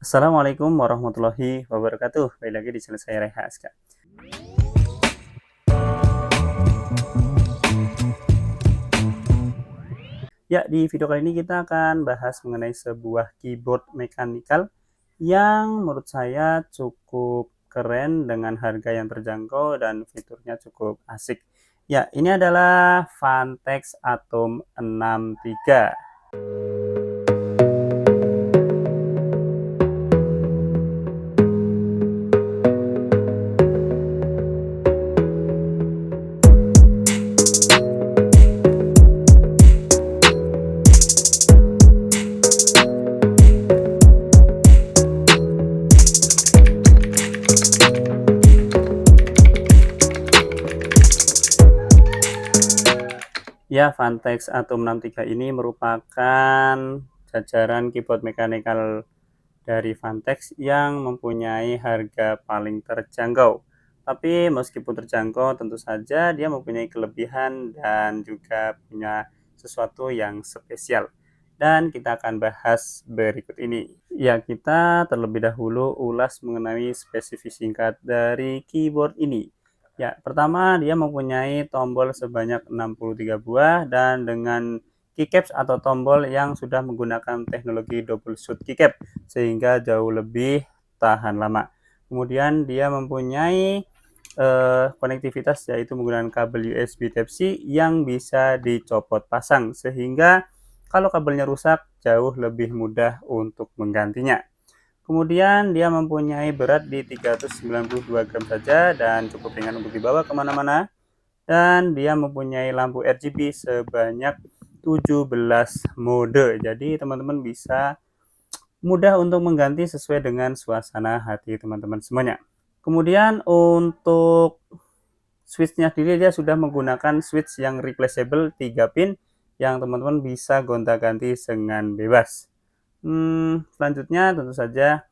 Assalamualaikum warahmatullahi wabarakatuh. Baik lagi di channel saya Reha Aska. Ya, di video kali ini kita akan bahas mengenai sebuah keyboard mekanikal yang menurut saya cukup keren dengan harga yang terjangkau dan fiturnya cukup asik. Ya, ini adalah Vantex Atom 63. Ya, Vantex Atom 63 ini merupakan jajaran keyboard mekanikal dari Vantex yang mempunyai harga paling terjangkau. Tapi meskipun terjangkau, tentu saja dia mempunyai kelebihan dan juga punya sesuatu yang spesial. Dan kita akan bahas berikut ini. Ya, kita terlebih dahulu ulas mengenai spesifik singkat dari keyboard ini. Ya, pertama dia mempunyai tombol sebanyak 63 buah dan dengan keycaps atau tombol yang sudah menggunakan teknologi double shoot keycap sehingga jauh lebih tahan lama. Kemudian dia mempunyai konektivitas yaitu menggunakan kabel USB Type-C yang bisa dicopot pasang sehingga kalau kabelnya rusak jauh lebih mudah untuk menggantinya. Kemudian dia mempunyai berat di 392 gram saja dan cukup ringan untuk dibawa kemana-mana. Dan dia mempunyai lampu RGB sebanyak 17 mode. Jadi teman-teman bisa mudah untuk mengganti sesuai dengan suasana hati teman-teman semuanya. Kemudian untuk switch-nya sendiri dia sudah menggunakan switch yang replaceable 3 pin yang teman-teman bisa gonta-ganti dengan bebas. Selanjutnya tentu saja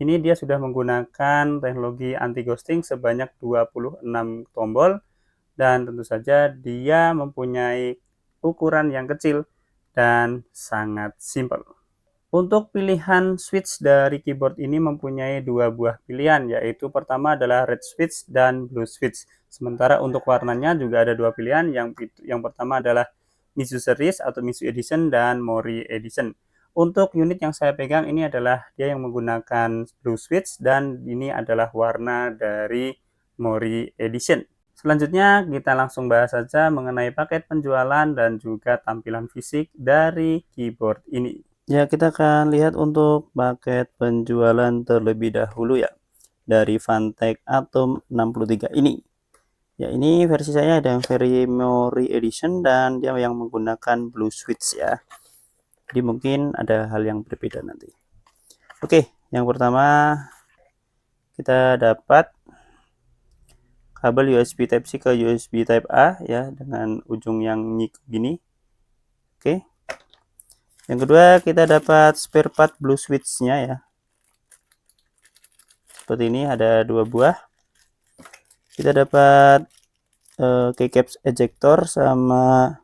ini dia sudah menggunakan teknologi anti ghosting sebanyak 26 tombol dan tentu saja dia mempunyai ukuran yang kecil dan sangat simpel. Untuk pilihan switch dari keyboard ini mempunyai dua buah pilihan, yaitu pertama adalah red switch dan blue switch. Sementara untuk warnanya juga ada dua pilihan, yang pertama adalah Mizu Series atau Mizu Edition dan Mori Edition. Untuk unit yang saya pegang ini adalah dia yang menggunakan blue switch dan ini adalah warna dari Mori Edition. Selanjutnya kita langsung bahas saja mengenai paket penjualan dan juga tampilan fisik dari keyboard ini. Ya, kita akan lihat untuk paket penjualan terlebih dahulu ya dari Vantex Atom 63 ini. Ya, ini versi saya ada yang Mori Edition dan dia yang menggunakan blue switch ya. Jadi mungkin ada hal yang berbeda nanti. Oke, yang pertama kita dapat kabel USB Type-C ke USB Type A ya dengan ujung yang nyik gini. Oke. Yang kedua kita dapat spare part blue switch-nya ya. Seperti ini ada dua buah. Kita dapat keycaps ejector sama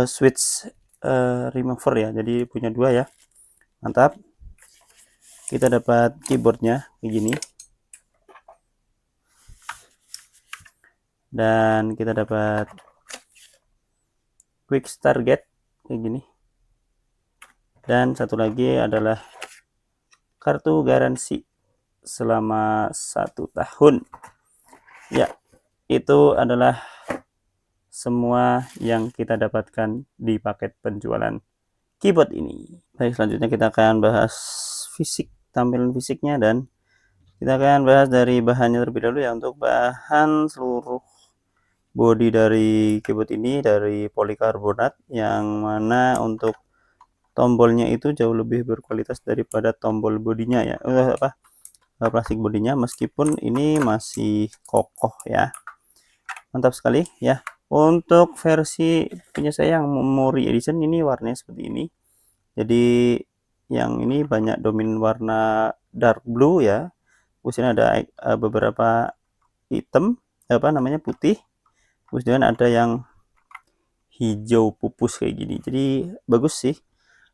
switch remover ya. Jadi punya dua ya. Mantap. Kita dapat keyboardnya kayak gini. Dan kita dapat quick start gate kayak gini. Dan satu lagi adalah kartu garansi selama 1 tahun. Ya, itu adalah semua yang kita dapatkan di paket penjualan keyboard ini. Baik, selanjutnya kita akan bahas fisik, tampilan fisiknya, dan kita akan bahas dari bahannya terlebih dahulu ya. Untuk bahan seluruh bodi dari keyboard ini dari polikarbonat, yang mana untuk tombolnya itu jauh lebih berkualitas daripada tombol bodinya ya, plastik bodinya, meskipun ini masih kokoh ya. Mantap sekali ya. Untuk versi punya saya yang Mori Edition ini warnanya seperti ini. Jadi yang ini banyak dominan warna dark blue ya. Kemudian ada beberapa hitam, putih. Kemudian ada yang hijau pupus kayak gini. Jadi bagus sih.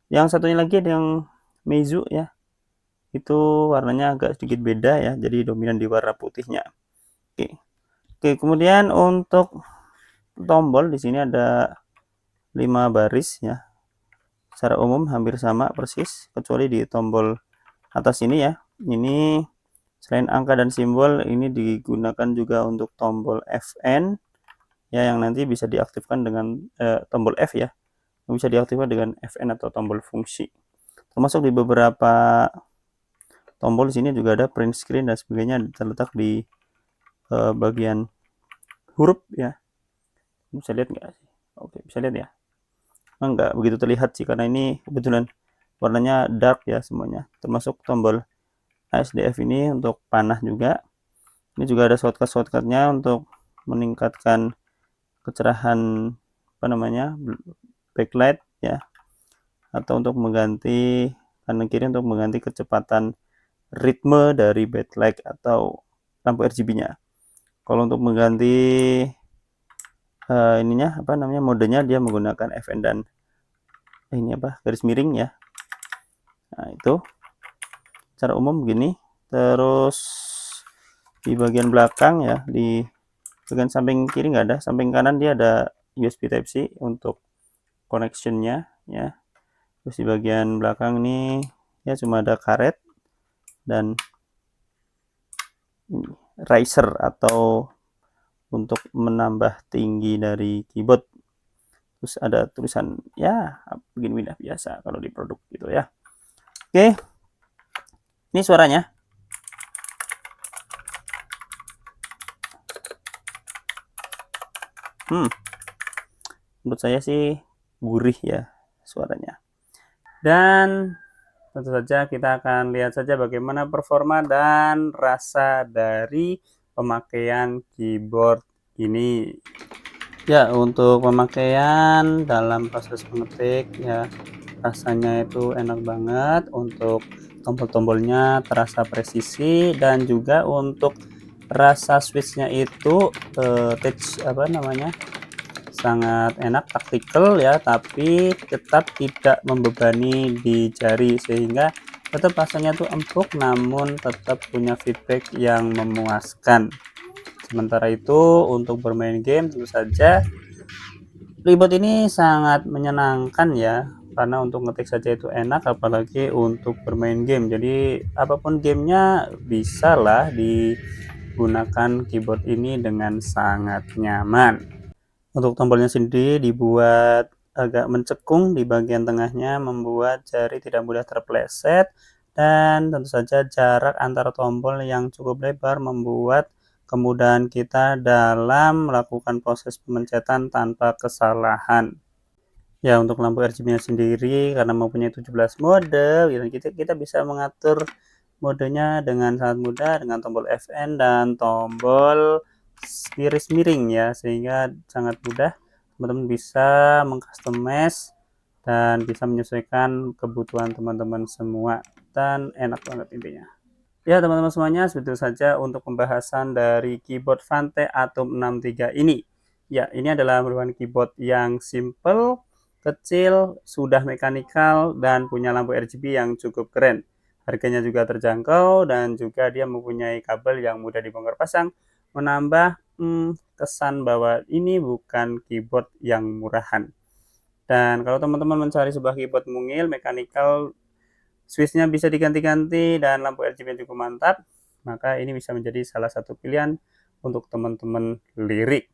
Yang satunya lagi ada yang Meizu ya. itu warnanya agak sedikit beda ya, jadi dominan di warna putihnya. Oke, kemudian untuk tombol di sini ada 5 baris ya. Secara umum hampir sama persis, kecuali di tombol atas ini ya. Ini selain angka dan simbol, ini digunakan juga untuk tombol Fn ya, yang nanti bisa diaktifkan dengan tombol F ya, yang bisa diaktifkan dengan Fn atau tombol fungsi. Termasuk di beberapa tombol di sini juga ada print screen dan sebagainya, terletak di bagian huruf ya. Bisa lihat nggak sih? Oke, bisa lihat ya. Enggak begitu terlihat sih, karena ini kebetulan warnanya dark ya semuanya. Termasuk tombol ASDF ini untuk panah juga. Ini juga ada shortcut-shortcutnya untuk meningkatkan kecerahan backlight ya, atau untuk mengganti kanan kiri untuk mengganti kecepatan ritme dari backlight atau lampu RGB-nya. Kalau untuk mengganti modenya, dia menggunakan Fn dan garis miring ya. Nah, itu secara umum begini. Terus di bagian belakang ya, di bagian samping kiri nggak ada, samping kanan dia ada USB Type C untuk connectionnya ya. Terus di bagian belakang ini ya cuma ada karet dan riser atau untuk menambah tinggi dari keyboard. Terus ada tulisan ya begini biasa kalau di produk gitu ya. Oke, ini suaranya. Menurut saya sih gurih ya suaranya. Dan tentu saja kita akan lihat saja bagaimana performa dan rasa dari pemakaian keyboard ini. Ya, untuk pemakaian dalam proses mengetik ya, rasanya itu enak banget. Untuk tombol-tombolnya terasa presisi, dan juga untuk rasa switchnya itu sangat enak, taktikal ya, tapi tetap tidak membebani di jari, sehingga tetap rasanya tuh empuk namun tetap punya feedback yang memuaskan. Sementara itu untuk bermain game tentu saja keyboard ini sangat menyenangkan ya, karena untuk ngetik saja itu enak, apalagi untuk bermain game. Jadi apapun gamenya bisa lah digunakan keyboard ini dengan sangat nyaman. Untuk tombolnya sendiri dibuat agak mencekung di bagian tengahnya, membuat jari tidak mudah terpleset, dan tentu saja jarak antara tombol yang cukup lebar membuat kemudahan kita dalam melakukan proses pemencetan tanpa kesalahan. Ya, untuk lampu RGB-nya sendiri karena mempunyai 17 mode, kita bisa mengatur modenya dengan sangat mudah dengan tombol Fn dan tombol iris miring ya, sehingga sangat mudah teman-teman bisa mengcustomize dan bisa menyesuaikan kebutuhan teman-teman semua, dan enak banget intinya. Ya teman-teman semuanya, seperti itu saja untuk pembahasan dari keyboard Phante Atom 63 ini. Ya, ini adalah merupakan keyboard yang simple, kecil, sudah mekanikal, dan punya lampu RGB yang cukup keren. Harganya juga terjangkau, dan juga dia mempunyai kabel yang mudah dibongkar pasang, menambah kesan bahwa ini bukan keyboard yang murahan. Dan kalau teman-teman mencari sebuah keyboard mungil, mekanikal, switchnya bisa diganti-ganti, dan lampu RGB cukup mantap, maka ini bisa menjadi salah satu pilihan untuk teman-teman lirik.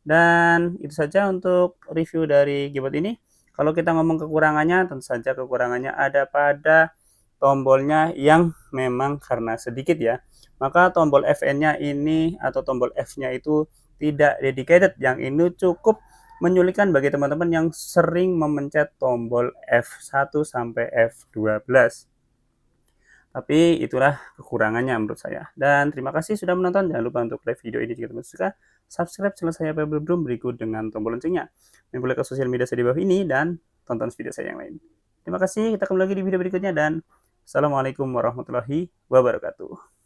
Dan itu saja untuk review dari keyboard ini. Kalau kita ngomong kekurangannya, tentu saja kekurangannya ada pada tombolnya yang memang karena sedikit ya, maka tombol Fn-nya ini atau tombol F-nya itu tidak dedicated, yang ini cukup menyulitkan bagi teman-teman yang sering memencet tombol F1 sampai F12. Tapi itulah kekurangannya menurut saya. Dan terima kasih sudah menonton. Jangan lupa untuk like video ini jika teman-teman suka. Subscribe channel saya Pebble Bloom berikut dengan tombol loncengnya. Dan boleh ke sosial media saya di bawah ini dan tonton video saya yang lain. Terima kasih. Kita kembali lagi di video berikutnya, dan assalamualaikum warahmatullahi wabarakatuh.